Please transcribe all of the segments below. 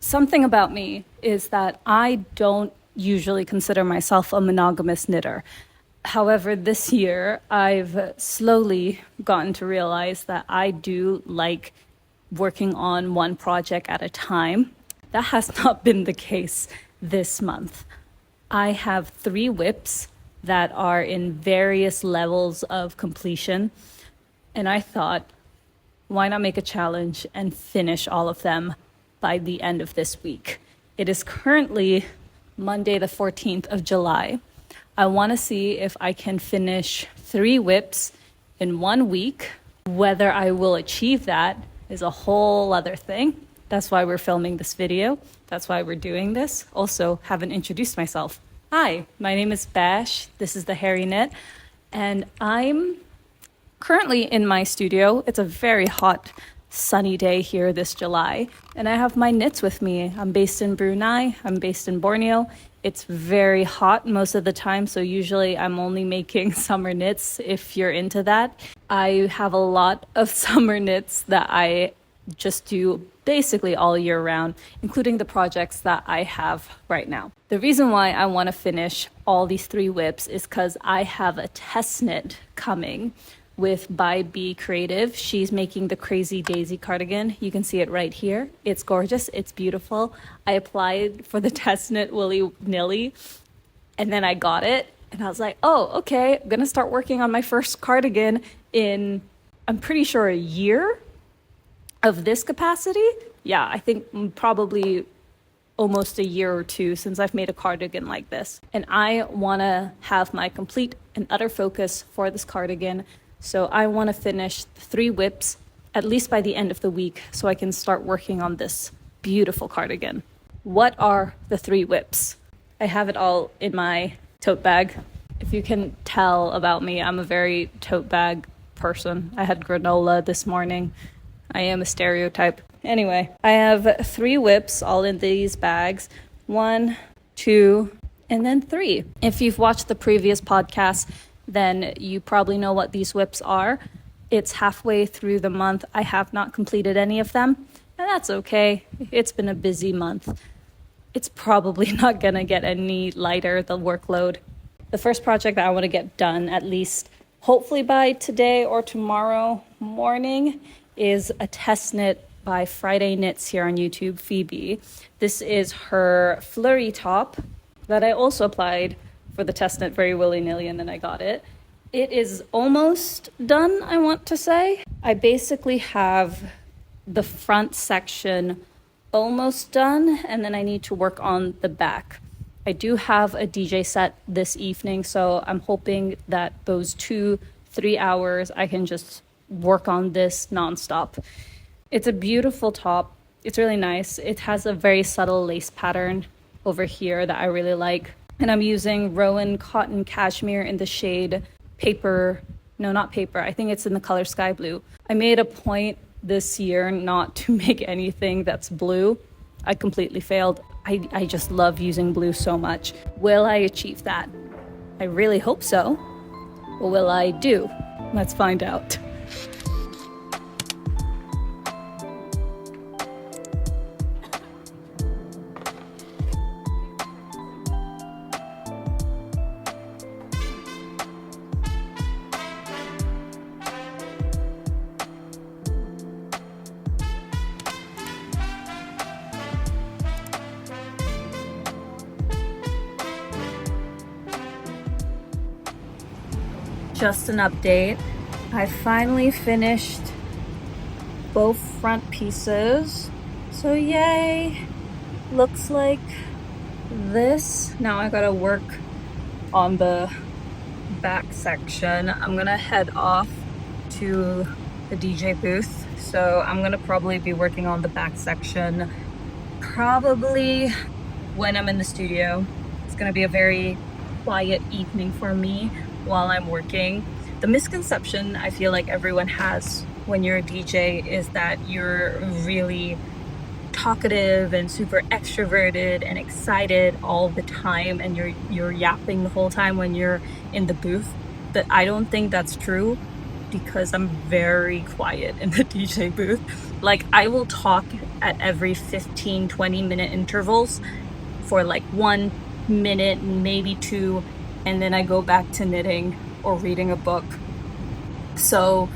Something about me is that I don't usually consider myself a monogamous knitter. However, this year I've slowly gotten to realize that I do like working on one project at a time. That has not been the case this month. I have 3 WIPs that are in various levels of completion, and I thought, why not make a challenge and finish all of them by the end of this week? It is currently Monday, the 14th of July. I want to see if I can finish 3 WIPs in 1 week. Whether I will achieve that is a whole other thing. That's why we're filming this video. That's why we're doing this. Also, haven't introduced myself. Hi, my name is Bash. This is the Hairy Knit, and I'm currently in my studio. It's a very hot, sunny day here this July, and I have my knits with me. I'm based in Brunei. I'm based in Borneo. It's very hot most of the time, so usually I'm only making summer knits if you're into that. I have a lot of summer knits that I just do basically all year round, including the projects that I have right now. The reason why I want to finish all these 3 WIPs is because I have a test knit coming with by B Creative. She's making the Crazy Daisy cardigan. You can see it right here. It's gorgeous. It's beautiful. I applied for the test knit willy-nilly, and then I got it, and I was like, oh, okay, I'm gonna start working on my first cardigan in, I'm pretty sure, a year of this capacity. Yeah, I think probably almost a year or 2 since I've made a cardigan like this. And I want to have my complete and utter focus for this cardigan. So I want to finish 3 WIPs at least by the end of the week so I can start working on this beautiful cardigan. What are the 3 WIPs? I have it all in my tote bag. If you can tell about me, I'm a very tote bag person. I had granola this morning. I am a stereotype. Anyway, I have 3 WIPs all in these bags. 1, 2, and then 3. If you've watched the previous podcast, then you probably know what these WIPs are. It's halfway through the month. I have not completed any of them, and that's okay. It's been a busy month. It's probably not gonna get any lighter, the workload. The first project that I want to get done, at least hopefully by today or tomorrow morning, is a test knit by Friday Knits here on YouTube, Phoebe. This is her flurry top that I also applied for the test knit very willy-nilly, and then I got it. It is almost done, I want to say. I basically have the front section almost done, and then I need to work on the back. I do have a DJ set this evening, so I'm hoping that those 2-3 hours I can just work on this nonstop. It's a beautiful top. It's really nice. It has a very subtle lace pattern over here that I really like. And I'm using Rowan Cotton Cashmere in the shade paper. No, not paper. I think it's in the color Sky Blue. I made a point this year not to make anything that's blue. I completely failed. I just love using blue so much. Will I achieve that? I really hope so. What will I do? Let's find out. Just an update. I finally finished both front pieces. So yay! Looks like this. Now I gotta work on the back section. I'm gonna head off to the DJ booth. So I'm gonna probably be working on the back section probably when I'm in the studio. It's gonna be a very quiet evening for me while I'm working. The misconception I feel like everyone has when you're a DJ is that you're really talkative and super extroverted and excited all the time, and you're yapping the whole time when you're in the booth. But I don't think that's true. because I'm very quiet in the DJ booth. Like, I will talk at every 15-20 minute intervals for like 1 minute, maybe two, and then I go back to knitting or reading a book. So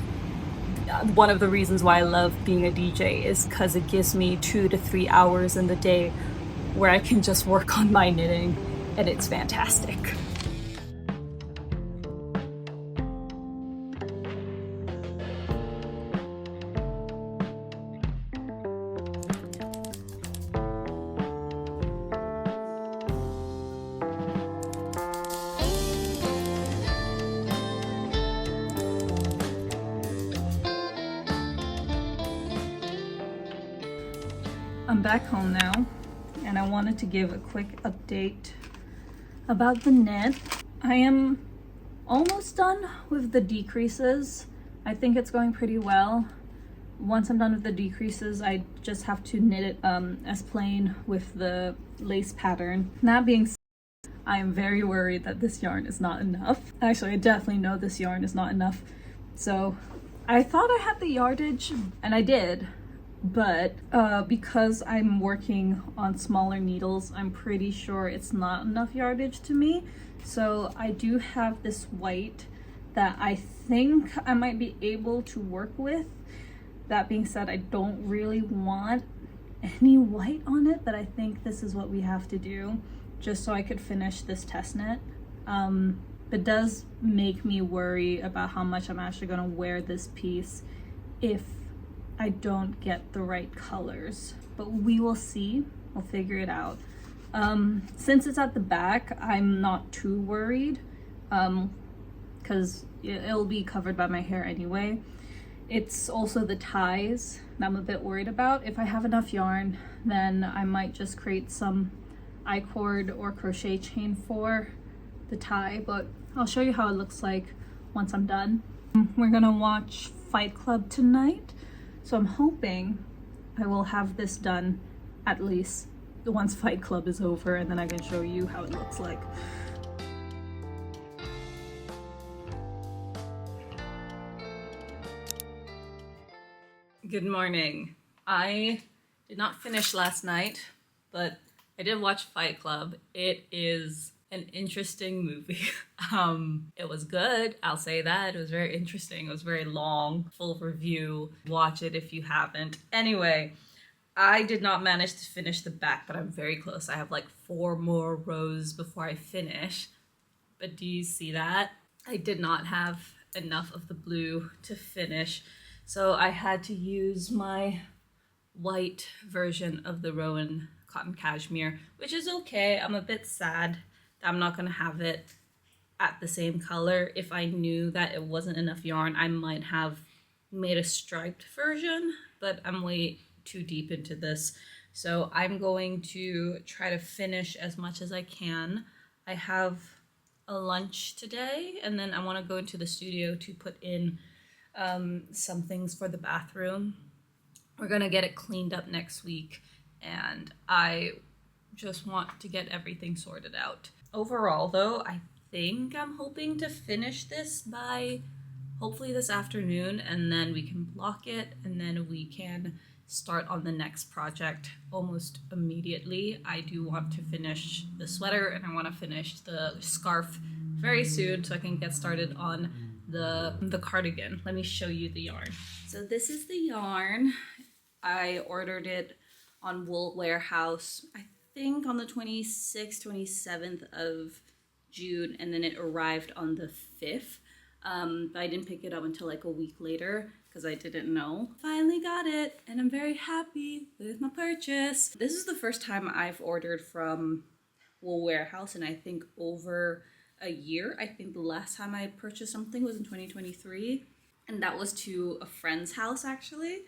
one of the reasons why I love being a DJ is because it gives me 2 to 3 hours in the day where I can just work on my knitting, and it's fantastic. I'm back home now, and I wanted to give a quick update about the knit. I am almost done with the decreases. I think it's going pretty well. Once I'm done with the decreases, I just have to knit it as plain with the lace pattern. That being said, I am very worried that this yarn is not enough. Actually, I definitely know this yarn is not enough. So I thought I had the yardage, and I did. But because I'm working on smaller needles, I'm pretty sure it's not enough yardage to me. So I do have this white that I think I might be able to work with. That being said, I don't really want any white on it, but I think this is what we have to do just so I could finish this test knit. It does make me worry about how much I'm actually going to wear this piece if I don't get the right colors, but we will see. We'll figure it out. Since it's at the back, I'm not too worried because it'll be covered by my hair anyway. It's also the ties that I'm a bit worried about. If I have enough yarn, then I might just create some I-cord or crochet chain for the tie, but I'll show you how it looks like once I'm done. We're gonna watch Fight Club tonight. So I'm hoping I will have this done at least once Fight Club is over, and then I can show you how it looks like. Good morning. I did not finish last night, but I did watch Fight Club. It is an interesting movie. It was good, I'll say that. It was very interesting. It was very long, full review. Watch it if you haven't. Anyway, I did not manage to finish the back, but I'm very close. I have like 4 more rows before I finish. But do you see that? I did not have enough of the blue to finish, so I had to use my white version of the Rowan cotton cashmere, which is okay. I'm a bit sad that I'm not gonna have it at the same color. If I knew that it wasn't enough yarn, I might have made a striped version, but I'm way too deep into this. So I'm going to try to finish as much as I can. I have a lunch today, and then I want to go into the studio to put in some things for the bathroom. We're gonna get it cleaned up next week, and I just want to get everything sorted out. Overall though, I think I'm hoping to finish this by hopefully this afternoon, and then we can block it, and then we can start on the next project almost immediately. I do want to finish the sweater, and I want to finish the scarf very soon so I can get started on the cardigan. Let me show you the yarn. So this is the yarn. I ordered it on Wool Warehouse, I think on the 26th, 27th of June, and then it arrived on the 5th. But I didn't pick it up until like a week later because I didn't know. Finally got it, and I'm very happy with my purchase. This is the first time I've ordered from Wool Warehouse in I think over a year. I think the last time I purchased something was in 2023, and that was to a friend's house actually,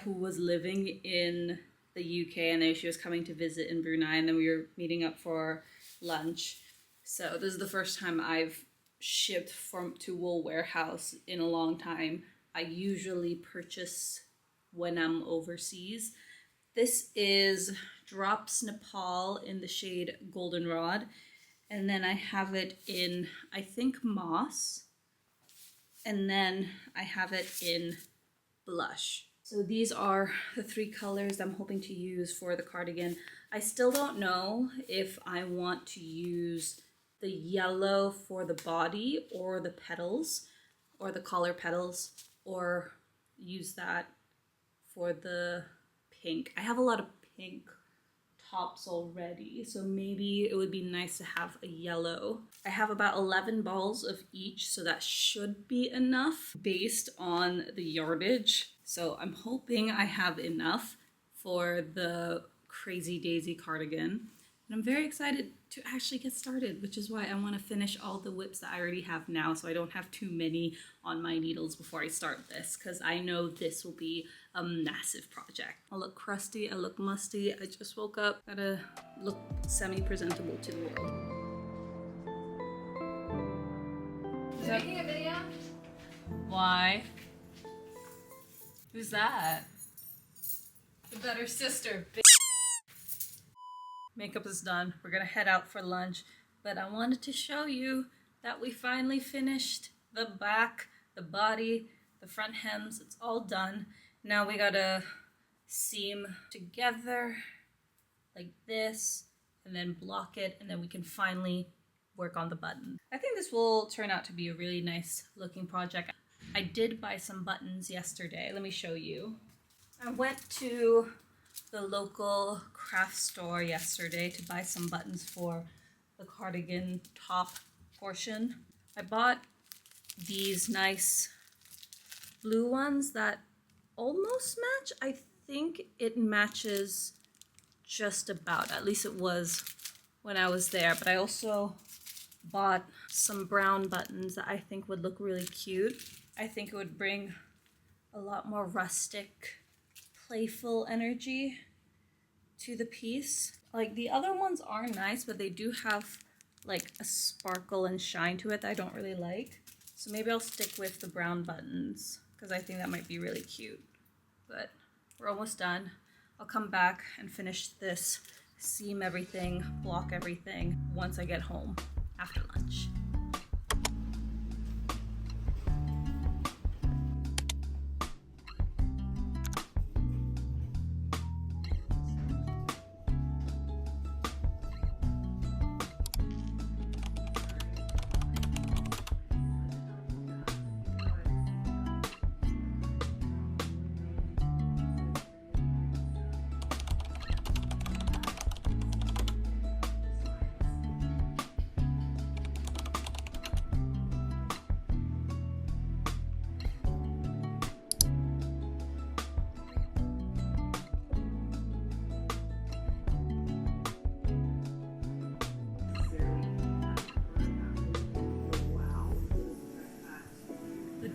who was living in the UK, and then she was coming to visit in Brunei, and then we were meeting up for lunch. So this is the first time I've shipped to Wool Warehouse in a long time. I usually purchase when I'm overseas. This is Drops Nepal in the shade Goldenrod, and then I have it in I think Moss, and then I have it in blush. So these are the 3 colors I'm hoping to use for the cardigan. I still don't know if I want to use the yellow for the body or the petals or the collar petals, or use that for the pink. I have a lot of pink tops already, so maybe it would be nice to have a yellow. I have about 11 balls of each, so that should be enough based on the yardage. So I'm hoping I have enough for the Crazy Daisy cardigan. And I'm very excited to actually get started, which is why I want to finish all the WIPs that I already have now, so I don't have too many on my needles before I start this, because I know this will be a massive project. I look crusty, I look musty, I just woke up. Gotta look semi-presentable to the world. Is that making a video? Why? Who's that? The better sister. Makeup is done. We're gonna head out for lunch, but I wanted to show you that we finally finished the back, the body, the front hems. It's all done. Now we gotta seam together like this and then block it, and then we can finally work on the button. I think this will turn out to be a really nice looking project. I did buy some buttons yesterday. Let me show you. I went to the local craft store yesterday to buy some buttons for the cardigan top portion. I bought these nice blue ones that almost match. I think it matches just about, at least it was when I was there, but I also bought some brown buttons that I think would look really cute. I think it would bring a lot more rustic, playful energy to the piece. Like, the other ones are nice, but they do have like a sparkle and shine to it that I don't really like. So maybe I'll stick with the brown buttons because I think that might be really cute. But we're almost done. I'll come back and finish this, seam everything, block everything once I get home after lunch.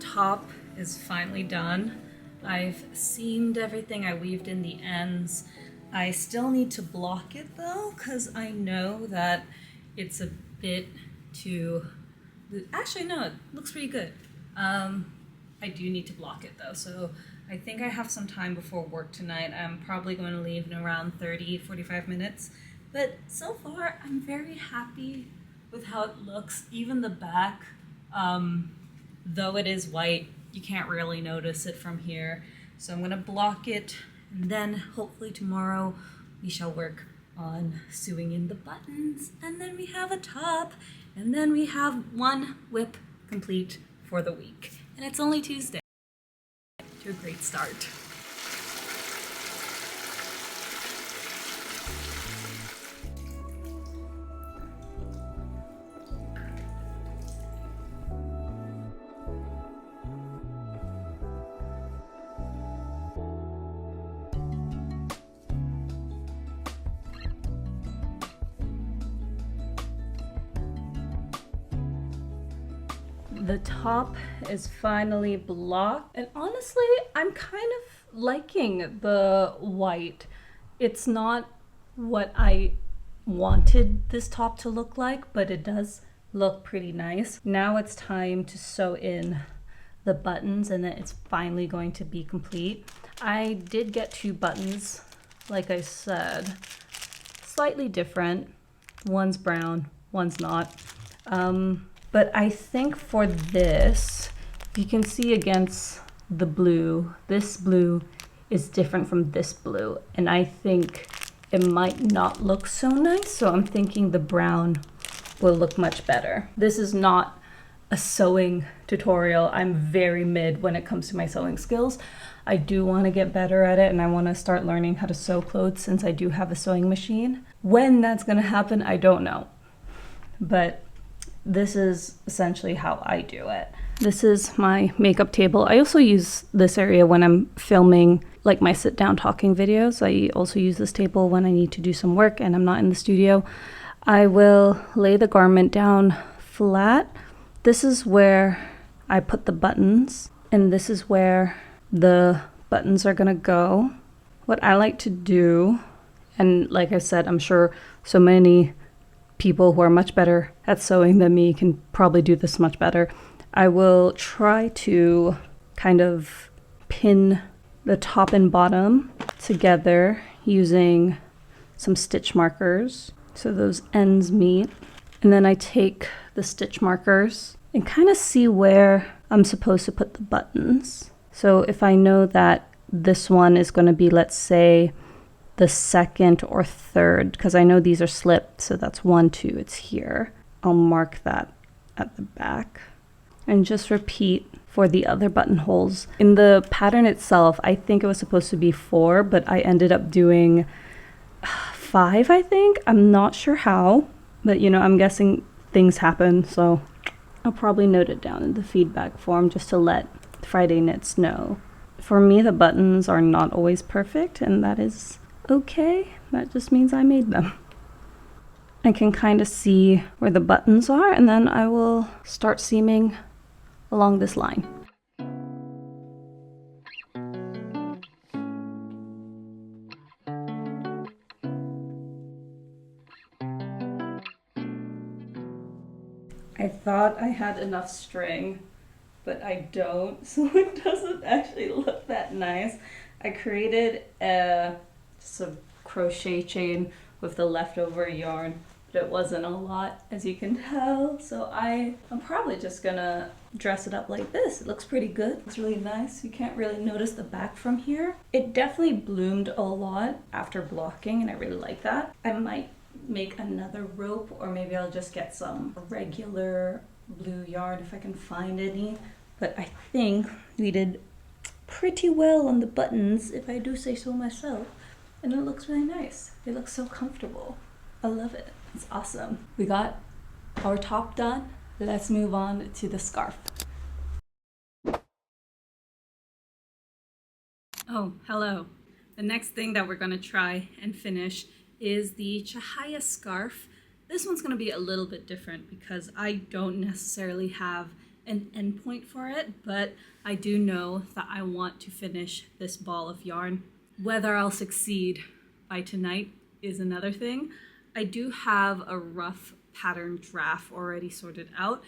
Top is finally done. I've seamed everything, I weaved in the ends. I still need to block it though, because I know that it's a bit too, actually no, it looks pretty good. I do need to block it though, so I think I have some time before work tonight. I'm probably going to leave in around 30-45 minutes, but so far I'm very happy with how it looks. Even the back, though it is white, you can't really notice it from here. So I'm gonna block it, and then hopefully tomorrow we shall work on sewing in the buttons, and then we have a top, and then we have one WIP complete for the week. And it's only Tuesday. To a great start. The top is finally blocked, and honestly, I'm kind of liking the white. It's not what I wanted this top to look like, but it does look pretty nice. Now it's time to sew in the buttons, and then it's finally going to be complete. I did get 2 buttons, like I said, slightly different. One's brown, one's not. But I think for this, You can see against the blue, this blue is different from this blue, and I think it might not look so nice, so I'm thinking the brown will look much better. This is not a sewing tutorial. I'm very mid when it comes to my sewing skills. I do want to get better at it, and I want to start learning how to sew clothes since I do have a sewing machine. When that's going to happen, I don't know. But this is essentially how I do it. This is my makeup table. I also use this area when I'm filming like my sit down talking videos. I also use this table when I need to do some work and I'm not in the studio. I will lay the garment down flat. This is where I put the buttons, and this is where the buttons are gonna go. What I like to do, and like I said, I'm sure so many people who are much better at sewing than me can probably do this much better. I will try to kind of pin the top and bottom together using some stitch markers so those ends meet. And then I take the stitch markers and kind of see where I'm supposed to put the buttons. So if I know that this one is going to be, let's say, the second or third, because I know these are slipped, so that's 1, 2, it's here. I'll mark that at the back and just repeat for the other buttonholes. In the pattern itself, I think it was supposed to be 4, but I ended up doing 5, I think. I'm not sure how, but you know, I'm guessing things happen, so I'll probably note it down in the feedback form just to let Friday Knits know. For me, the buttons are not always perfect, and that is okay. That just means I made them. I can kind of see where the buttons are, and then I will start seaming along this line. I thought I had enough string, but I don't, so it doesn't actually look that nice. I created just a crochet chain with the leftover yarn, but it wasn't a lot, as you can tell, so I'm probably just gonna dress it up like this. It looks pretty good. It's really nice. You can't really notice the back from here. It definitely bloomed a lot after blocking, and I really like that. I might make another rope, or maybe I'll just get some regular blue yarn if I can find any. But I think we did pretty well on the buttons, if I do say so myself. And it looks really nice. It looks so comfortable. I love it. It's awesome. We got our top done. Let's move on to the scarf. Oh, hello. The next thing that we're gonna try and finish is the Chahaya scarf. This one's gonna be a little bit different because I don't necessarily have an endpoint for it, but I do know that I want to finish this ball of yarn. Whether I'll succeed by tonight is another thing. I do have a rough pattern draft already sorted out,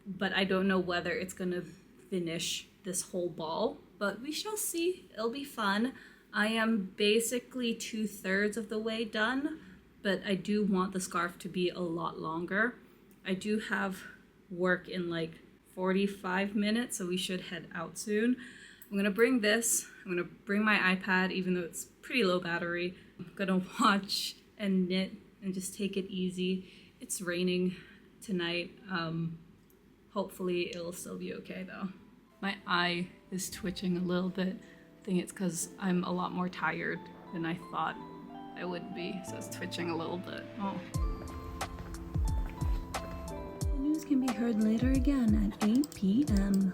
but I don't know whether it's gonna finish this whole ball, but we shall see. It'll be fun. I am basically 2/3 of the way done, but I do want the scarf to be a lot longer. I do have work in like 45 minutes, so we should head out soon. I'm gonna bring this, I'm gonna bring my iPad, even though it's pretty low battery. I'm gonna watch and knit and just take it easy. It's raining tonight. Hopefully it'll still be okay though. My eye is twitching a little bit. I think it's because I'm a lot more tired than I thought I would be, so it's twitching a little bit. Oh. The news can be heard later again at 8 p.m.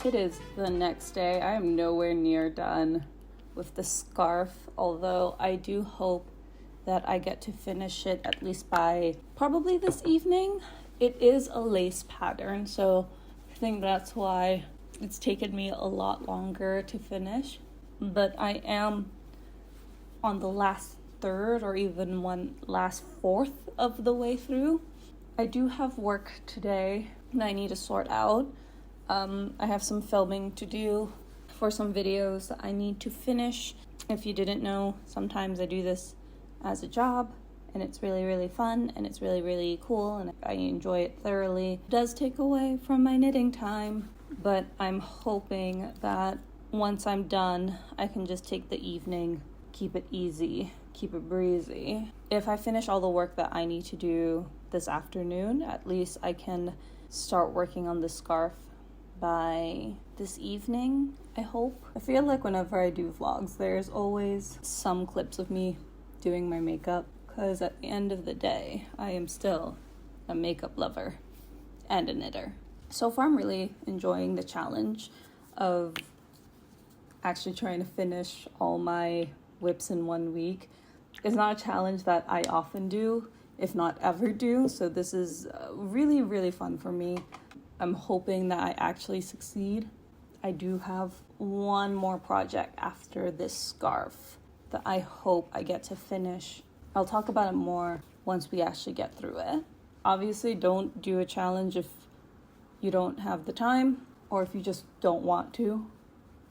It is the next day. I am nowhere near done with the scarf, although I do hope that I get to finish it at least by probably this evening. It is a lace pattern, so I think that's why it's taken me a lot longer to finish. But I am on the last third or even one last fourth of the way through. I do have work today that I need to sort out. I have some filming to do for some videos that I need to finish. If you didn't know, sometimes I do this as a job, and it's really, really fun, and it's really, really cool, and I enjoy it thoroughly. It does take away from my knitting time, but I'm hoping that once I'm done, I can just take the evening, keep it easy, keep it breezy. If I finish all the work that I need to do this afternoon, at least I can start working on the scarf by this evening, I hope. I feel like whenever I do vlogs, there's always some clips of me doing my makeup, because at the end of the day, I am still a makeup lover and a knitter. So far, I'm really enjoying the challenge of actually trying to finish all my WIPS in 1 week. It's not a challenge that I often do, if not ever do, so this is really, really fun for me. I'm hoping that I actually succeed. I do have one more project after this scarf that I hope I get to finish. I'll talk about it more once we actually get through it. Obviously, don't do a challenge if you don't have the time or if you just don't want to.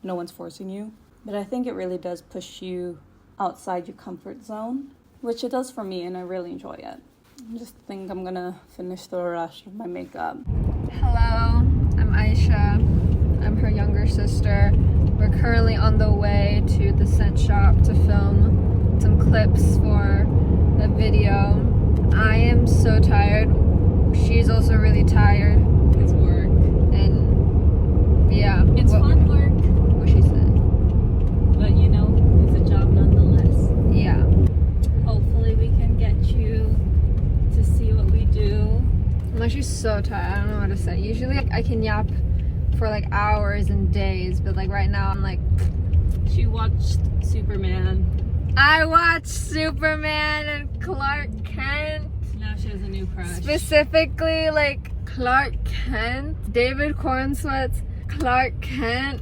No one's forcing you. But I think it really does push you outside your comfort zone, which it does for me, and I really enjoy it. I just think I'm gonna finish the rest of my makeup. Hello, I'm Aisha. I'm her younger sister. We're currently on the way to the scent shop to film some clips for a video. I am so tired. She's also really tired. It's work. And yeah. It's fun work. What she said. But you know, it's a job nonetheless. Yeah. Hopefully we can get you to see what we do. I'm actually so tired. I don't know what to say. Usually I can yap for like hours and days, but like right now I'm like... She watched Superman. I watched Superman and Clark Kent. Now she has a new crush. Specifically like Clark Kent. David Cornsweat's Clark Kent.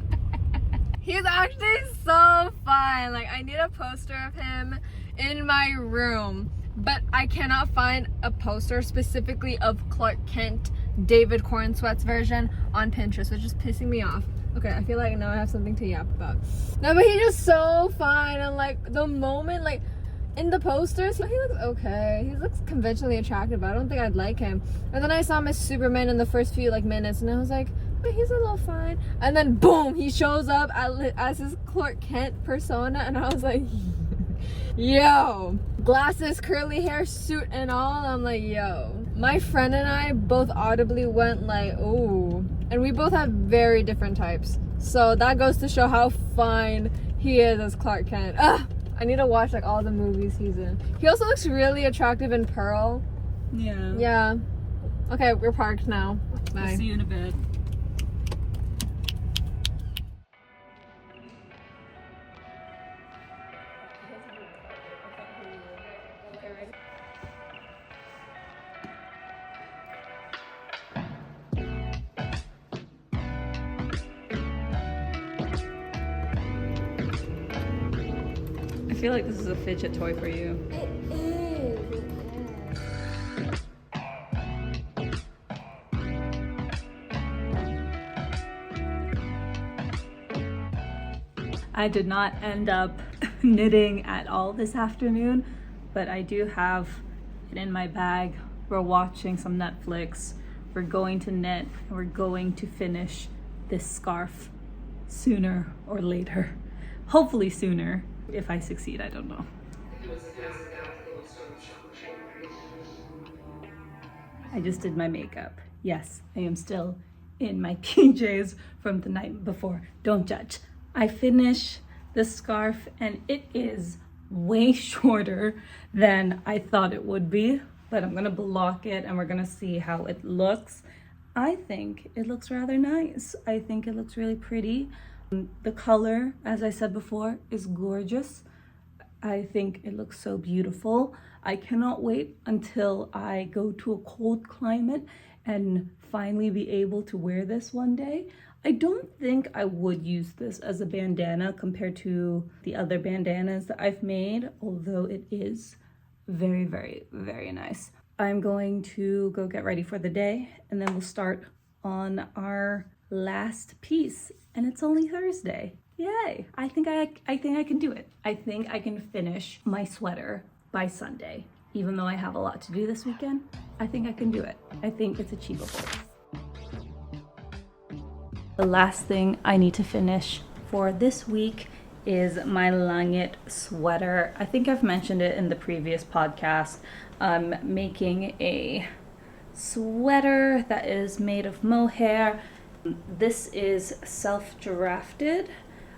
He's actually so fun. Like, I need a poster of him in my room, but I cannot find a poster specifically of Clark Kent, David Cornsweat's version on Pinterest, which is pissing me off. Okay, I feel like now I have something to yap about. No, but he's just so fine, and like the moment, like in the posters, he looks okay. He looks conventionally attractive, but I don't think I'd like him. And then I saw him as Superman in the first few like minutes, and I was like, but he's a little fine. And then boom, he shows up as his Clark Kent persona, and I was like, yo, glasses, curly hair, suit and all. I'm like, yo. My friend and I both audibly went like, ooh. And we both have very different types. So that goes to show how fine he is as Clark Kent. Ugh, I need to watch like all the movies he's in. He also looks really attractive in Pearl. Yeah. Yeah. Okay, we're parked now. Bye. I'll see you in a bit. I feel like this is a fidget toy for you. It is. I did not end up knitting at all this afternoon, but I do have it in my bag. We're watching some Netflix. We're going to knit, and we're going to finish this scarf sooner or later. Hopefully sooner. If I succeed, I don't know. I just did my makeup. Yes, I am still in my PJs from the night before. Don't judge. I finished the scarf and it is way shorter than I thought it would be, but I'm gonna block it and we're gonna see how it looks. I think it looks rather nice. I think it looks really pretty. The color, as I said before, is gorgeous. I think it looks so beautiful. I cannot wait until I go to a cold climate and finally be able to wear this one day. I don't think I would use this as a bandana compared to the other bandanas that I've made, although it is very, very, very nice. I'm going to go get ready for the day, and then we'll start on our last piece, and it's only Thursday. Yay! I think I can do it. I think I can finish my sweater by Sunday. Even though I have a lot to do this weekend, I think I can do it. I think it's achievable. The last thing I need to finish for this week is my Langit sweater. I think I've mentioned it in the previous podcast. I'm making a sweater that is made of mohair. This is self-drafted.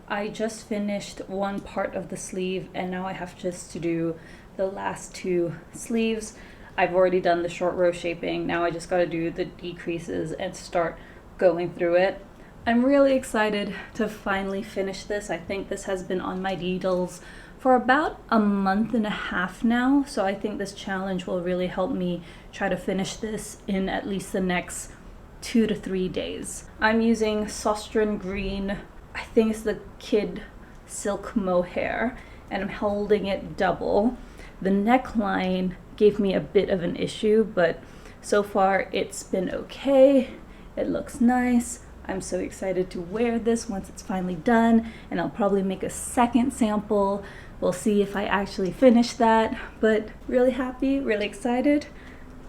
I just finished one part of the sleeve and now I have just to do the last two sleeves. I've already done the short row shaping. Now I just got to do the decreases and start going through it. I'm really excited to finally finish this. I think this has been on my needles for about a month and a half now. So I think this challenge will really help me try to finish this in at least the next 2 to 3 days. I'm using Sostran Green, I think it's the Kid Silk Mohair, and I'm holding it double. The neckline gave me a bit of an issue, but so far it's been okay. It looks nice. I'm so excited to wear this once it's finally done, and I'll probably make a second sample. We'll see if I actually finish that, but really happy, really excited.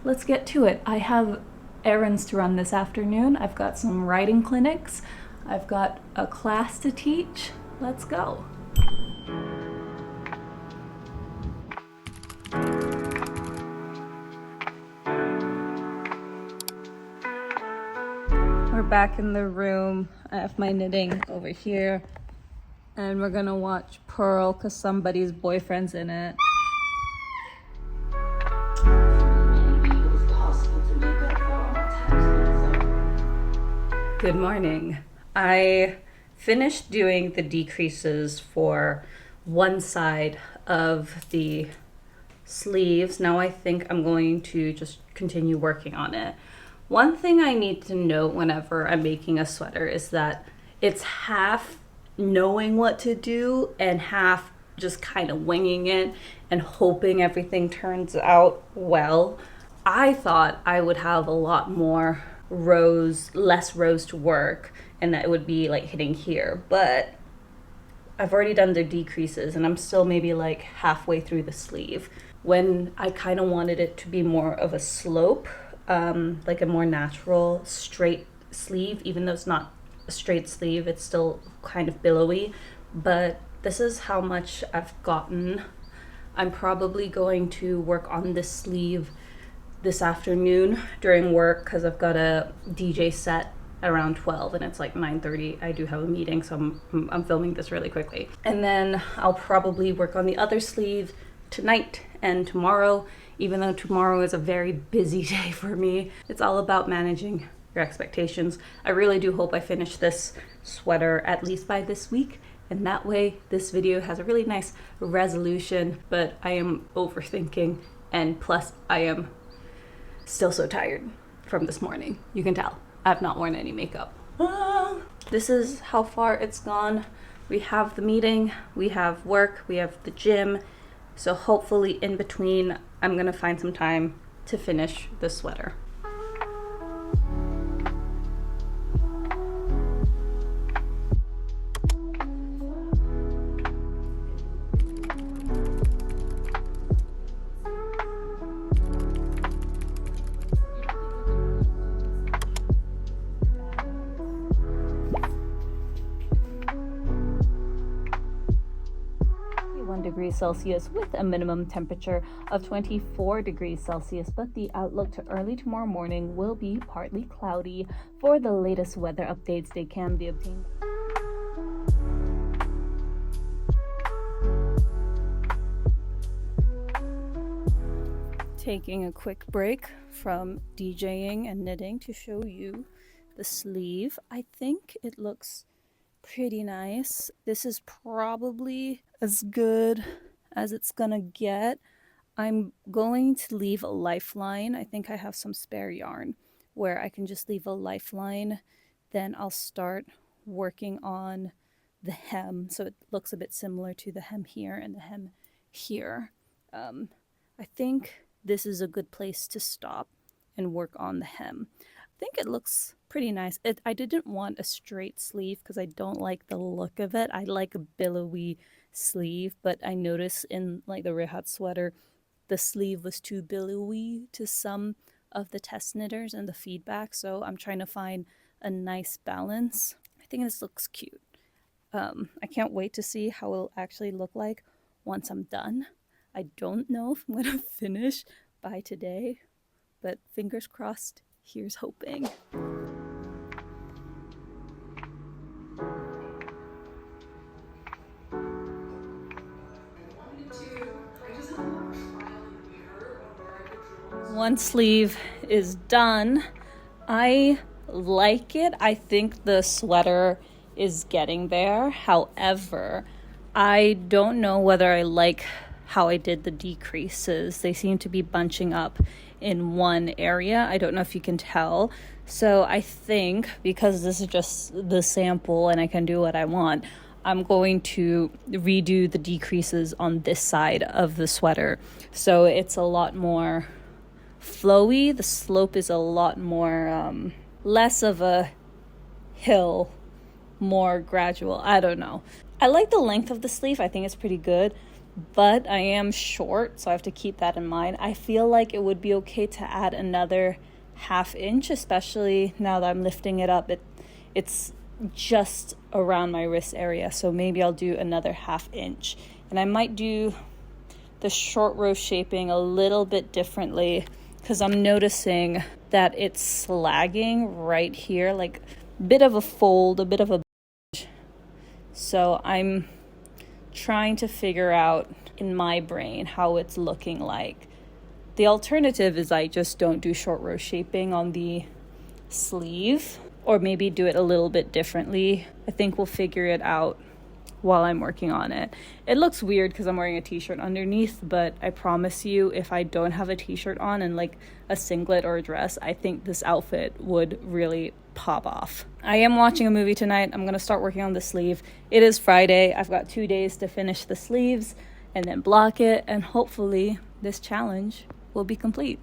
Let's get to it. I have errands to run this afternoon. I've got some writing clinics. I've got a class to teach. Let's go. We're back in the room. I have my knitting over here. And we're gonna watch Pearl because somebody's boyfriend's in it. Good morning. I finished doing the decreases for one side of the sleeves. Now I think I'm going to just continue working on it. One thing I need to note whenever I'm making a sweater is that it's half knowing what to do and half just kind of winging it and hoping everything turns out well. I thought I would have a lot more rows, less rows to work, and that it would be like hitting here, but I've already done the decreases and I'm still maybe like halfway through the sleeve when I kind of wanted it to be more of a slope, like a more natural straight sleeve. Even though it's not a straight sleeve, it's still kind of billowy, but this is how much I've gotten. I'm probably going to work on this sleeve this afternoon during work because I've got a DJ set around 12 and it's like 9:30. I do have a meeting, so I'm filming this really quickly. And then I'll probably work on the other sleeve tonight and tomorrow, even though tomorrow is a very busy day for me. It's all about managing your expectations. I really do hope I finish this sweater at least by this week, and that way this video has a really nice resolution, but I am overthinking, and plus I am still so tired from this morning. You can tell I've not worn any makeup. This is how far it's gone. We have the meeting, we have work, we have the gym. So hopefully in between, I'm gonna find some time to finish the sweater. Degrees Celsius with a minimum temperature of 24 degrees Celsius, but the outlook to early tomorrow morning will be partly cloudy. For the latest weather updates, they can be obtained. Taking a quick break from DJing and knitting to show you the sleeve. I think it looks pretty nice. This is probably as good as it's gonna get. I'm going to leave a lifeline. I think I have some spare yarn where I can just leave a lifeline then I'll start working on the hem so it looks a bit similar to the hem here and the hem here. I think this is a good place to stop and work on the hem. I think it looks pretty nice. I didn't want a straight sleeve because I don't like the look of it. I like a billowy sleeve, but I noticed in like the Rehat sweater, the sleeve was too billowy to some of the test knitters and the feedback, so I'm trying to find a nice balance. I think this looks cute. I can't wait to see how it'll actually look like once I'm done. I don't know if I'm gonna finish by today, but fingers crossed, here's hoping. One sleeve is done. I like it. I think the sweater is getting there. However, I don't know whether I like how I did the decreases. They seem to be bunching up in one area. I don't know if you can tell. So I think because this is just the sample and I can do what I want, I'm going to redo the decreases on this side of the sweater. So it's a lot more flowy. The slope is a lot more, less of a hill, more gradual. I don't know. I like the length of the sleeve. I think it's pretty good, but I am short, so I have to keep that in mind. I feel like it would be okay to add another ½ inch, especially now that I'm lifting it up. It's just around my wrist area, so maybe I'll do another ½ inch. And I might do the short row shaping a little bit differently because I'm noticing that it's slagging right here, like a bit of a fold, a bit of a bunch. So I'm trying to figure out in my brain how it's looking like. The alternative is I just don't do short row shaping on the sleeve, or maybe do it a little bit differently. I think we'll figure it out while I'm working on it. It looks weird because I'm wearing a t-shirt underneath, but I promise you, if I don't have a t-shirt on and like a singlet or a dress, I think this outfit would really pop off. I am watching a movie tonight. I'm gonna start working on the sleeve. It is Friday. I've got 2 days to finish the sleeves and then block it, and hopefully this challenge will be complete.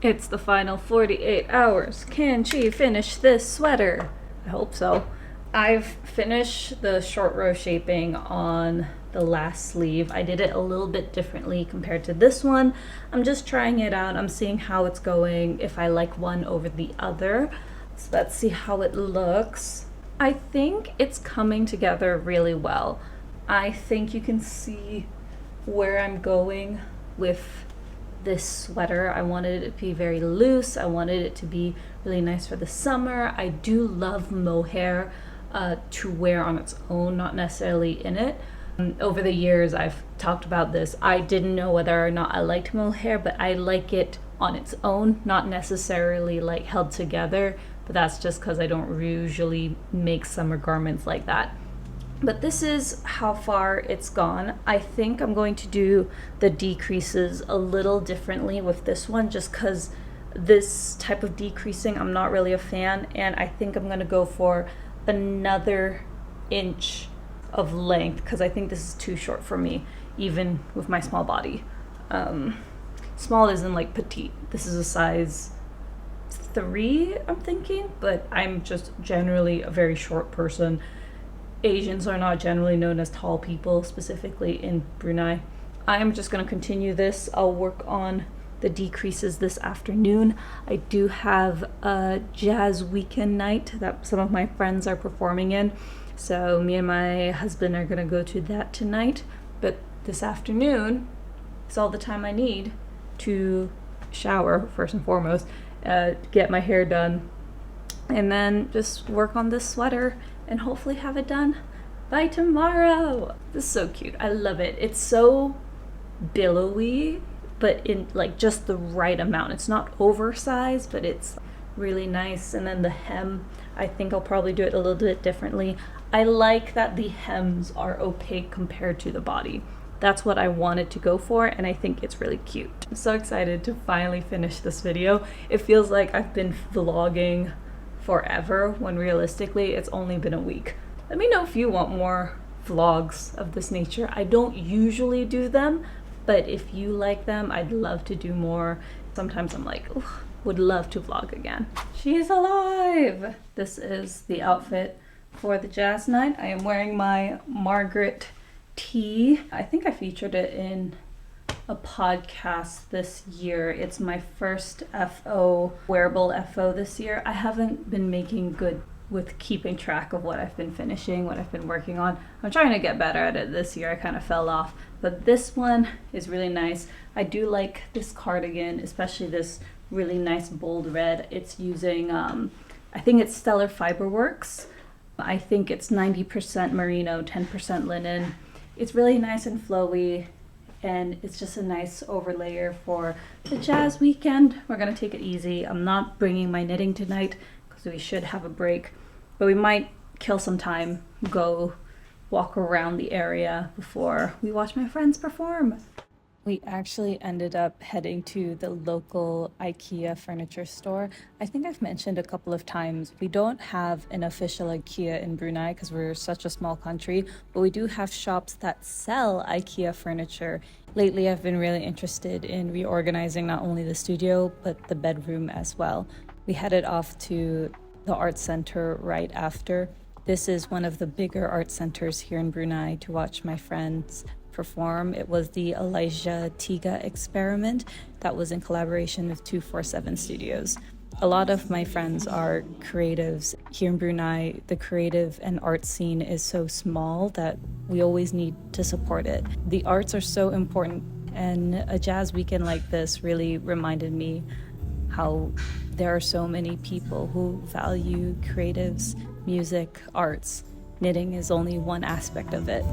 It's the final 48 hours. Can she finish this sweater? I hope so. I've finished the short row shaping on the last sleeve. I did it a little bit differently compared to this one. I'm just trying it out. I'm seeing how it's going, if I like one over the other. So let's see how it looks. I think it's coming together really well. I think you can see where I'm going with this sweater. I wanted it to be very loose. I wanted it to be really nice for the summer. I do love mohair to wear on its own, not necessarily in it. Over the years I've talked about this. I didn't know whether or not I liked mohair, but I like it on its own, not necessarily like held together, but that's just because I don't usually make summer garments like that. But this is how far it's gone. I think I'm going to do the decreases a little differently with this one, just because this type of decreasing I'm not really a fan, and I think I'm gonna go for another inch of length because I think this is too short for me, even with my small body. Small isn't like petite. This is a size 3, I'm thinking, but I'm just generally a very short person. Asians are not generally known as tall people, specifically in Brunei. I'm just going to continue this. I'll work on the decreases this afternoon. I do have a jazz weekend night that some of my friends are performing in, so me and my husband are going to go to that tonight. But this afternoon is all the time I need to shower, first and foremost, get my hair done, and then just work on this sweater and hopefully have it done by tomorrow. This is so cute. I love it. It's so billowy, but in like just the right amount. It's not oversized, but it's really nice. And then the hem, I think I'll probably do it a little bit differently. I like that the hems are opaque compared to the body. That's what I wanted to go for, and I think it's really cute. I'm so excited to finally finish this video. It feels like I've been vlogging forever when realistically it's only been a week. Let me know if you want more vlogs of this nature. I don't usually do them, but if you like them, I'd love to do more. Sometimes I'm like, ooh, would love to vlog again. She's alive! This is the outfit for the jazz night. I am wearing my Margaret tee. I think I featured it in a podcast this year. It's my first FO, wearable FO this year. I haven't been making good with keeping track of what I've been finishing, what I've been working on. I'm trying to get better at it this year. I kind of fell off, but this one is really nice. I do like this cardigan, especially this really nice bold red. It's using, I think it's Stellar Fiberworks. I think it's 90% merino, 10% linen. It's really nice and flowy, and it's just a nice overlayer for the jazz weekend. We're gonna take it easy. I'm not bringing my knitting tonight because we should have a break, but we might kill some time, go walk around the area before we watch my friends perform. We actually ended up heading to the local IKEA furniture store. I think I've mentioned a couple of times, we don't have an official IKEA in Brunei because we're such a small country, but we do have shops that sell IKEA furniture. Lately, I've been really interested in reorganizing not only the studio, but the bedroom as well. We headed off to the art center right after. This is one of the bigger art centers here in Brunei to watch my friends perform. It was the Elijah Tiga experiment that was in collaboration with 247 Studios. A lot of my friends are creatives. Here in Brunei, the creative and art scene is so small that we always need to support it. The arts are so important, and a jazz weekend like this really reminded me how there are so many people who value creatives, music, arts. Knitting is only one aspect of it.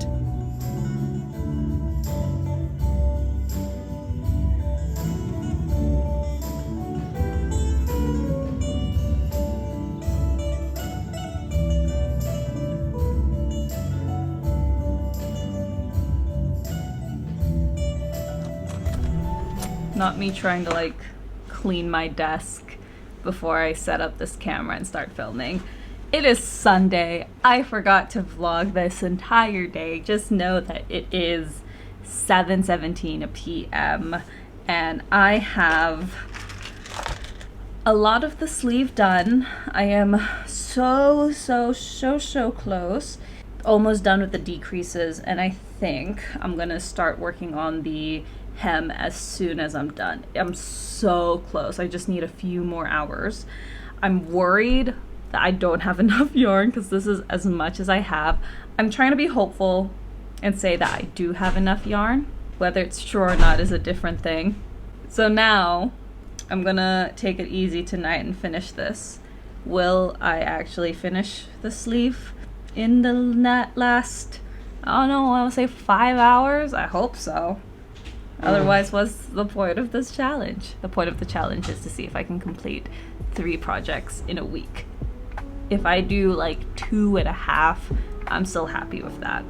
Not me trying to like clean my desk before I set up this camera and start filming. It is Sunday. I forgot to vlog this entire day. Just know that it is 7:17 p.m. and I have a lot of the sleeve done. I am so close. Almost done with the decreases, and I think I'm gonna start working on the hem as soon as I'm done. I'm so close. I just need a few more hours. I'm worried that I don't have enough yarn because this is as much as I have. I'm trying to be hopeful and say that I do have enough yarn. Whether it's true or not is a different thing. So now I'm gonna take it easy tonight and finish this. Will I actually finish the sleeve in the last, I don't know, I would say 5 hours? I hope so. Otherwise, what's the point of this challenge? The point of the challenge is to see if I can complete 3 projects in a week. If I do like 2.5, I'm still happy with that.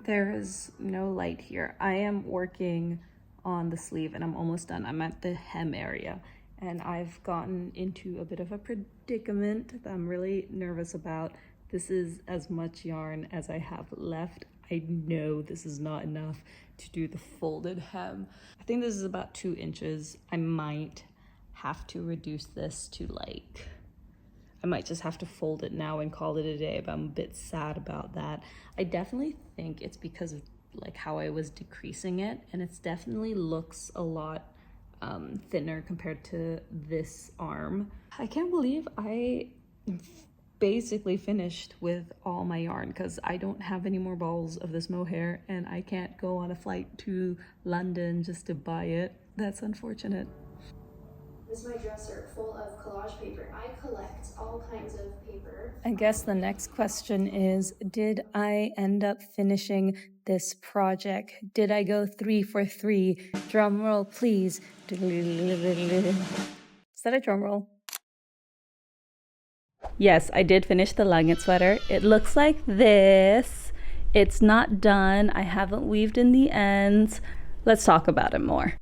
There is no light here. I am working on the sleeve and I'm almost done. I'm at the hem area and I've gotten into a bit of a predicament that I'm really nervous about. This is as much yarn as I have left. I know this is not enough to do the folded hem. I think this is about 2 inches. I might have to reduce this to like, I might just have to fold it now and call it a day, but I'm a bit sad about that. I definitely think it's because of like how I was decreasing it, and it's definitely looks a lot thinner compared to this arm. I can't believe I basically finished with all my yarn because I don't have any more balls of this mohair and I can't go on a flight to London just to buy it. That's unfortunate. This is my dresser full of collage paper. I collect all kinds of paper. I guess the next question is, did I end up finishing this project? Did I go 3 for 3? Drum roll, please. that a drum roll? Yes, I did finish the Langit sweater. It looks like this. It's not done. I haven't weaved in the ends. Let's talk about it more.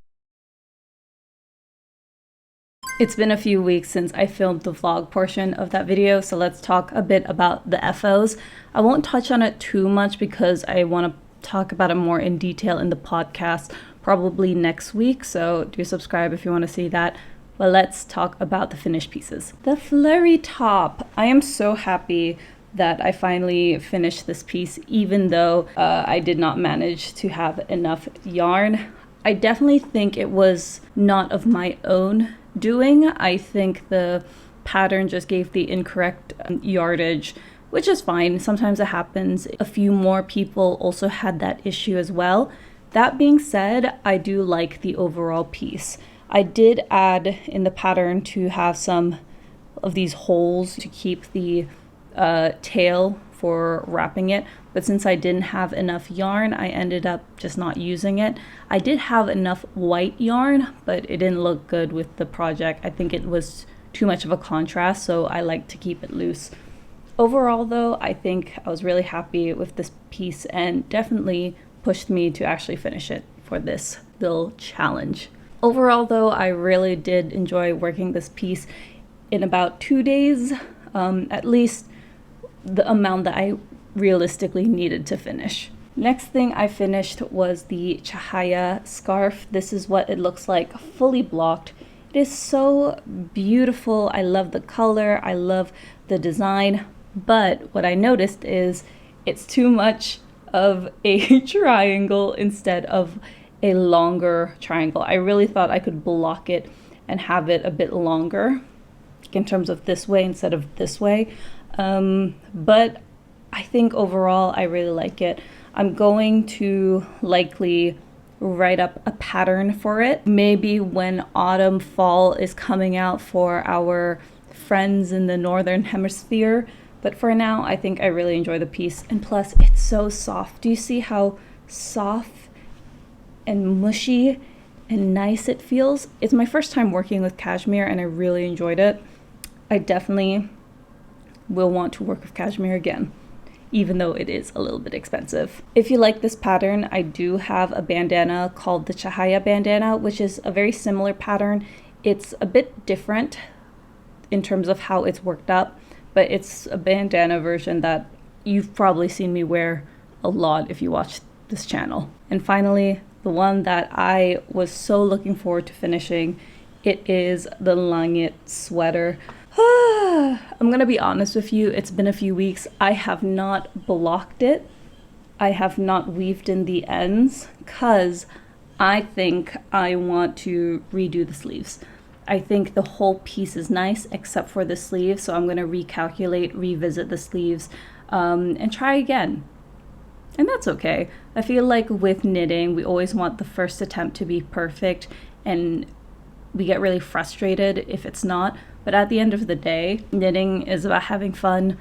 It's been a few weeks since I filmed the vlog portion of that video, so let's talk a bit about the FOs. I won't touch on it too much because I want to talk about it more in detail in the podcast probably next week, so do subscribe if you want to see that. But let's talk about the finished pieces. The flurry top. I am so happy that I finally finished this piece, even though I did not manage to have enough yarn. I definitely think it was not of my own doing. I think the pattern just gave the incorrect yardage, which is fine. Sometimes it happens. A few more people also had that issue as well. That being said, I do like the overall piece. I did add in the pattern to have some of these holes to keep the tail for wrapping it, but since I didn't have enough yarn, I ended up just not using it. I did have enough white yarn, but it didn't look good with the project. I think it was too much of a contrast, so I like to keep it loose. Overall though, I think I was really happy with this piece and definitely pushed me to actually finish it for this little challenge. Overall though, I really did enjoy working this piece in about 2 days, at least the amount that I realistically needed to finish. Next thing I finished was the Chahaya scarf. This is what it looks like fully blocked. It is so beautiful. I love the color, I love the design, but what I noticed is it's too much of a triangle instead of a longer triangle. I really thought I could block it and have it a bit longer in terms of this way instead of this way. But I think overall I really like it. I'm going to likely write up a pattern for it. Maybe when autumn, fall is coming out for our friends in the northern hemisphere. But for now, I think I really enjoy the piece. And plus, it's so soft. Do you see how soft and mushy and nice it feels? It's my first time working with cashmere and I really enjoyed it. I definitely will want to work with cashmere again, even though it is a little bit expensive. If you like this pattern, I do have a bandana called the Cahaya Bandana, which is a very similar pattern. It's a bit different in terms of how it's worked up, but it's a bandana version that you've probably seen me wear a lot if you watch this channel. And finally, the one that I was so looking forward to finishing, it is the Langit sweater. I'm gonna be honest with you, it's been a few weeks. I have not blocked it. I have not weaved in the ends because I think I want to redo the sleeves. I think the whole piece is nice except for the sleeves, so I'm gonna recalculate, revisit the sleeves, and try again. And that's okay. I feel like with knitting, we always want the first attempt to be perfect, and we get really frustrated if it's not. But at the end of the day, knitting is about having fun,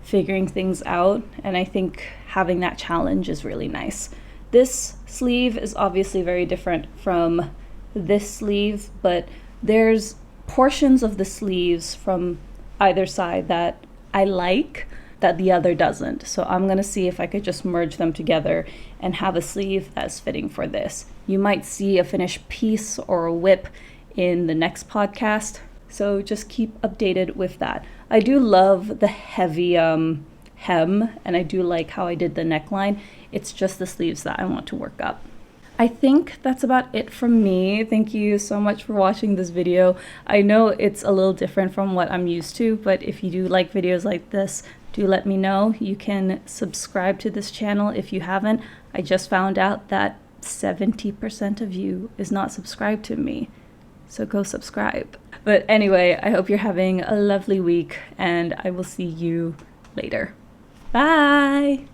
figuring things out, and I think having that challenge is really nice. This sleeve is obviously very different from this sleeve, but there's portions of the sleeves from either side that I like that the other doesn't. So I'm gonna see if I could just merge them together and have a sleeve that's fitting for this. You might see a finished piece or a whip in the next podcast, so just keep updated with that. I do love the heavy hem, and I do like how I did the neckline. It's just the sleeves that I want to work up. I think that's about it from me. Thank you so much for watching this video. I know it's a little different from what I'm used to, but if you do like videos like this, do let me know. You can subscribe to this channel if you haven't. I just found out that 70% of you is not subscribed to me, so go subscribe. But anyway, I hope you're having a lovely week and I will see you later. Bye!